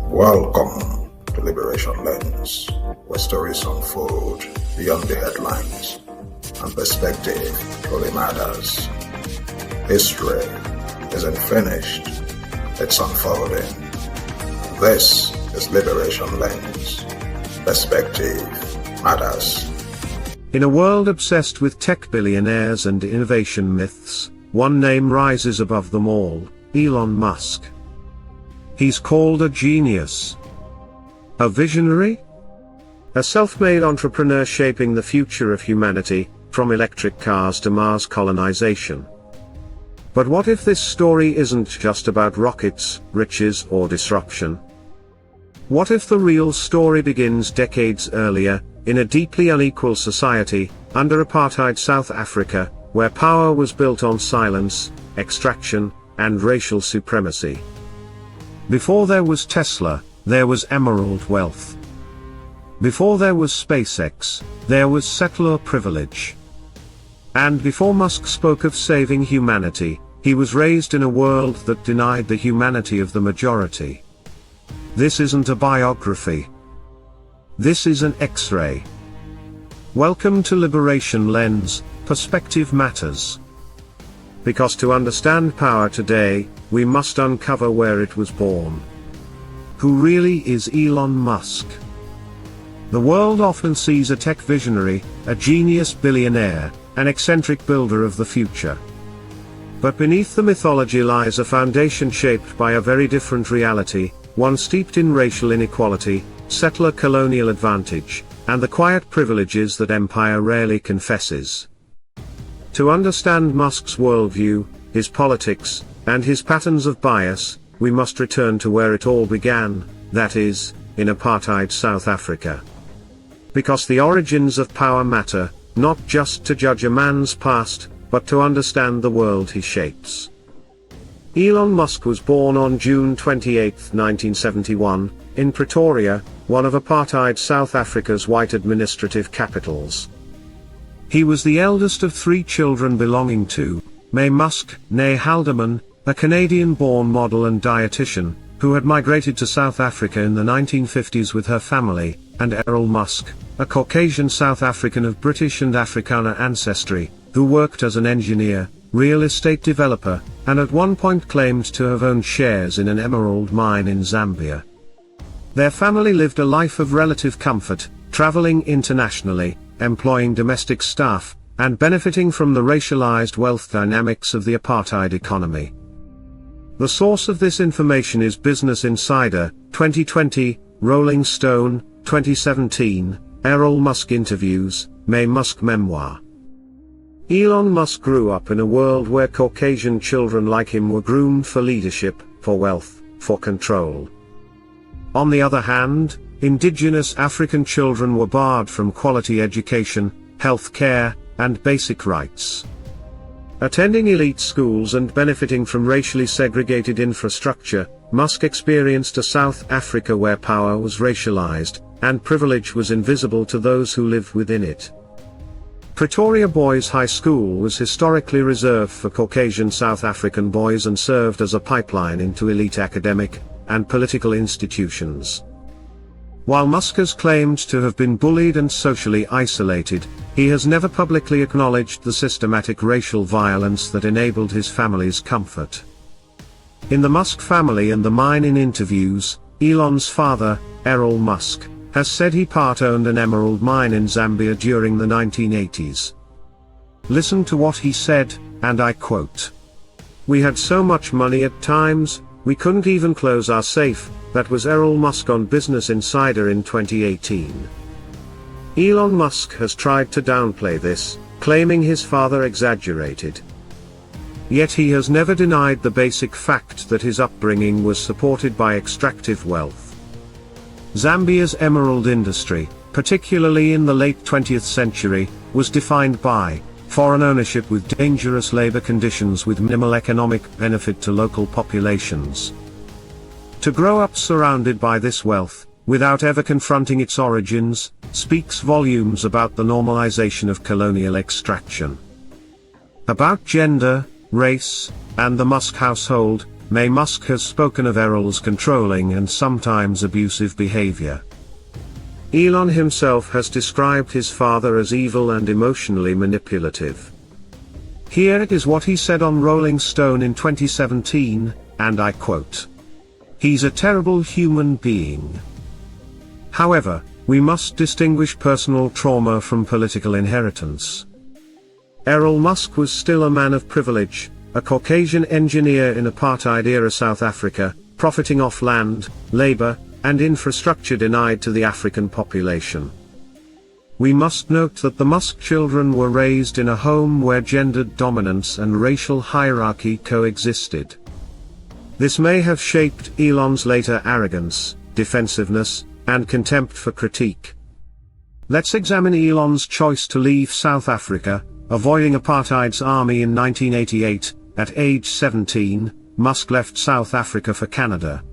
Welcome to Liberation Lens, where stories unfold beyond the headlines and perspective truly matters. History isn't finished, it's unfolding. This is Liberation Lens. Perspective matters. In a world obsessed with tech billionaires and innovation myths, one name rises above them all: Elon Musk. He's called a genius. A visionary? A self-made entrepreneur shaping the future of humanity, from electric cars to Mars colonization. But what if this story isn't just about rockets, riches, or disruption? What if the real story begins decades earlier, in a deeply unequal society, under apartheid South Africa, where power was built on silence, extraction, and racial supremacy? Before there was Tesla, there was emerald wealth. Before there was SpaceX, there was settler privilege. And before Musk spoke of saving humanity, he was raised in a world that denied the humanity of the majority. This isn't a biography. This is an X-ray. Welcome to Liberation Lens, Perspective Matters. Because to understand power today, we must uncover where it was born. Who really is Elon Musk? The world often sees a tech visionary, a genius billionaire, an eccentric builder of the future. But beneath the mythology lies a foundation shaped by a very different reality, one steeped in racial inequality, settler colonial advantage, and the quiet privileges that empire rarely confesses. To understand Musk's worldview, his politics, and his patterns of bias, we must return to where it all began, that is, in apartheid South Africa. Because the origins of power matter, not just to judge a man's past, but to understand the world he shapes. Elon Musk was born on June 28, 1971, in Pretoria, one of apartheid South Africa's white administrative capitals. He was the eldest of three children belonging to May Musk, née Haldeman, a Canadian-born model and dietitian, who had migrated to South Africa in the 1950s with her family, and Errol Musk, a Caucasian South African of British and Afrikaner ancestry, who worked as an engineer, real estate developer, and at one point claimed to have owned shares in an emerald mine in Zambia. Their family lived a life of relative comfort, traveling internationally, employing domestic staff, and benefiting from the racialized wealth dynamics of the apartheid economy. The source of this information is Business Insider, 2020, Rolling Stone, 2017, Errol Musk Interviews, May Musk Memoir. Elon Musk grew up in a world where Caucasian children like him were groomed for leadership, for wealth, for control. On the other hand, indigenous African children were barred from quality education, health care, and basic rights. Attending elite schools and benefiting from racially segregated infrastructure, Musk experienced a South Africa where power was racialized, and privilege was invisible to those who lived within it. Pretoria Boys High School was historically reserved for Caucasian South African boys and served as a pipeline into elite academic and political institutions. While Musk has claimed to have been bullied and socially isolated, he has never publicly acknowledged the systematic racial violence that enabled his family's comfort. In the Musk family and the mine in interviews, Elon's father, Errol Musk, has said he part-owned an emerald mine in Zambia during the 1980s. Listen to what he said, and I quote, "We had so much money at times, we couldn't even close our safe." That was Errol Musk on Business Insider in 2018. Elon Musk has tried to downplay this, claiming his father exaggerated. Yet he has never denied the basic fact that his upbringing was supported by extractive wealth. Zambia's emerald industry, particularly in the late 20th century, was defined by foreign ownership with dangerous labor conditions with minimal economic benefit to local populations. To grow up surrounded by this wealth, without ever confronting its origins, speaks volumes about the normalization of colonial extraction. About gender, race, and the Musk household, May Musk has spoken of Errol's controlling and sometimes abusive behavior. Elon himself has described his father as evil and emotionally manipulative. Here is what he said on Rolling Stone in 2017, and I quote, "He's a terrible human being. However, we must distinguish personal trauma from political inheritance." Elon Musk was still a man of privilege, a Caucasian engineer in apartheid-era South Africa, profiting off land, labor, and infrastructure denied to the African population. We must note that the Musk children were raised in a home where gendered dominance and racial hierarchy coexisted. This may have shaped Elon's later arrogance, defensiveness, and contempt for critique. Let's examine Elon's choice to leave South Africa, avoiding apartheid's army in 1988. At age 17, Musk left South Africa for Canada.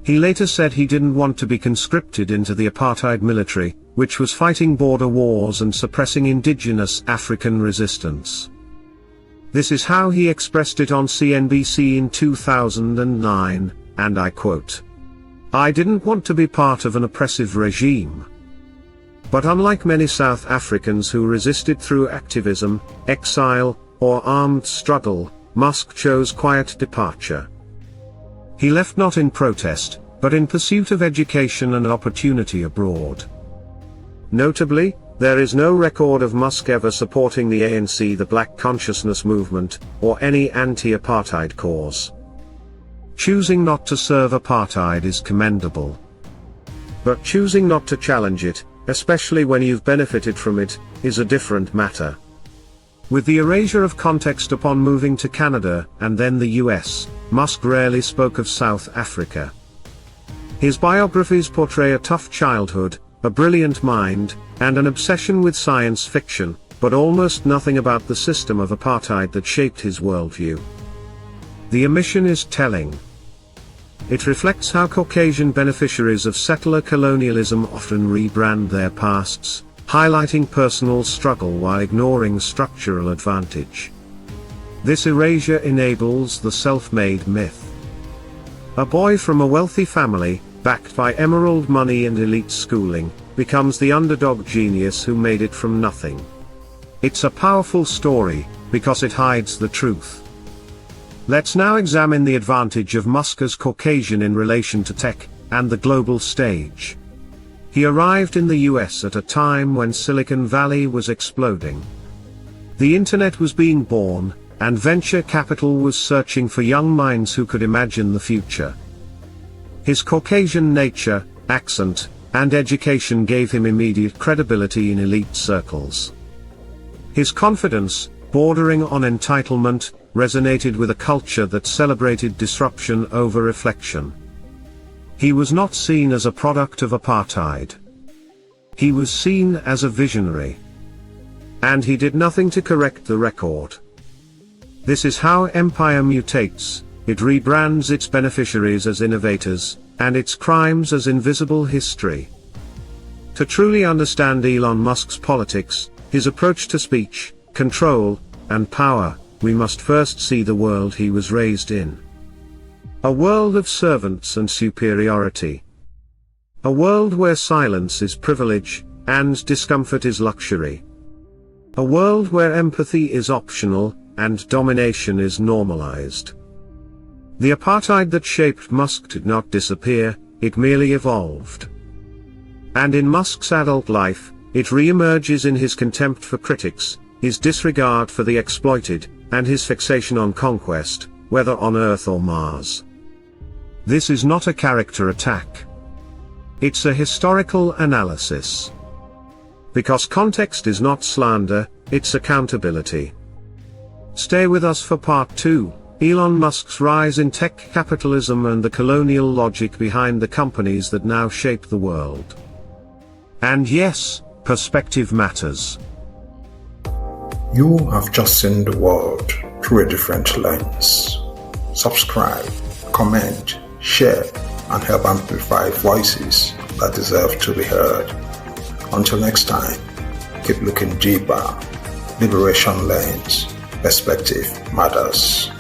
He later said he didn't want to be conscripted into the apartheid military, which was fighting border wars and suppressing indigenous African resistance. This is how he expressed it on CNBC in 2009, and I quote, "I didn't want to be part of an oppressive regime." But unlike many South Africans who resisted through activism, exile, or armed struggle, Musk chose quiet departure. He left not in protest, but in pursuit of education and opportunity abroad. Notably, there is no record of Musk ever supporting the ANC, the Black Consciousness Movement, or any anti-apartheid cause. Choosing not to serve apartheid is commendable. But choosing not to challenge it, especially when you've benefited from it, is a different matter. With the erasure of context upon moving to Canada and then the US, Musk rarely spoke of South Africa. His biographies portray a tough childhood, a brilliant mind, and an obsession with science fiction, but almost nothing about the system of apartheid that shaped his worldview. The omission is telling. It reflects how Caucasian beneficiaries of settler colonialism often rebrand their pasts, highlighting personal struggle while ignoring structural advantage. This erasure enables the self-made myth. A boy from a wealthy family, backed by emerald money and elite schooling, becomes the underdog genius who made it from nothing. It's a powerful story, because it hides the truth. Let's now examine the advantage of Musk as Caucasian in relation to tech and the global stage. He arrived in the US at a time when Silicon Valley was exploding. The internet was being born, and venture capital was searching for young minds who could imagine the future. His Caucasian nature, accent, and education gave him immediate credibility in elite circles. His confidence, bordering on entitlement, resonated with a culture that celebrated disruption over reflection. He was not seen as a product of apartheid. He was seen as a visionary. And he did nothing to correct the record. This is how empire mutates: it rebrands its beneficiaries as innovators, and its crimes as invisible history. To truly understand Elon Musk's politics, his approach to speech, control, and power, we must first see the world he was raised in. A world of servants and superiority. A world where silence is privilege, and discomfort is luxury. A world where empathy is optional, and domination is normalized. The apartheid that shaped Musk did not disappear, it merely evolved. And in Musk's adult life, it re-emerges in his contempt for critics, his disregard for the exploited, and his fixation on conquest, whether on Earth or Mars. This is not a character attack. It's a historical analysis. Because context is not slander, it's accountability. Stay with us for part 2, Elon Musk's rise in tech capitalism and the colonial logic behind the companies that now shape the world. And yes, perspective matters. You have just seen the world through a different lens. Subscribe, comment, share, and help amplify voices that deserve to be heard. Until next time, keep looking deeper. Liberation lens. Perspective matters.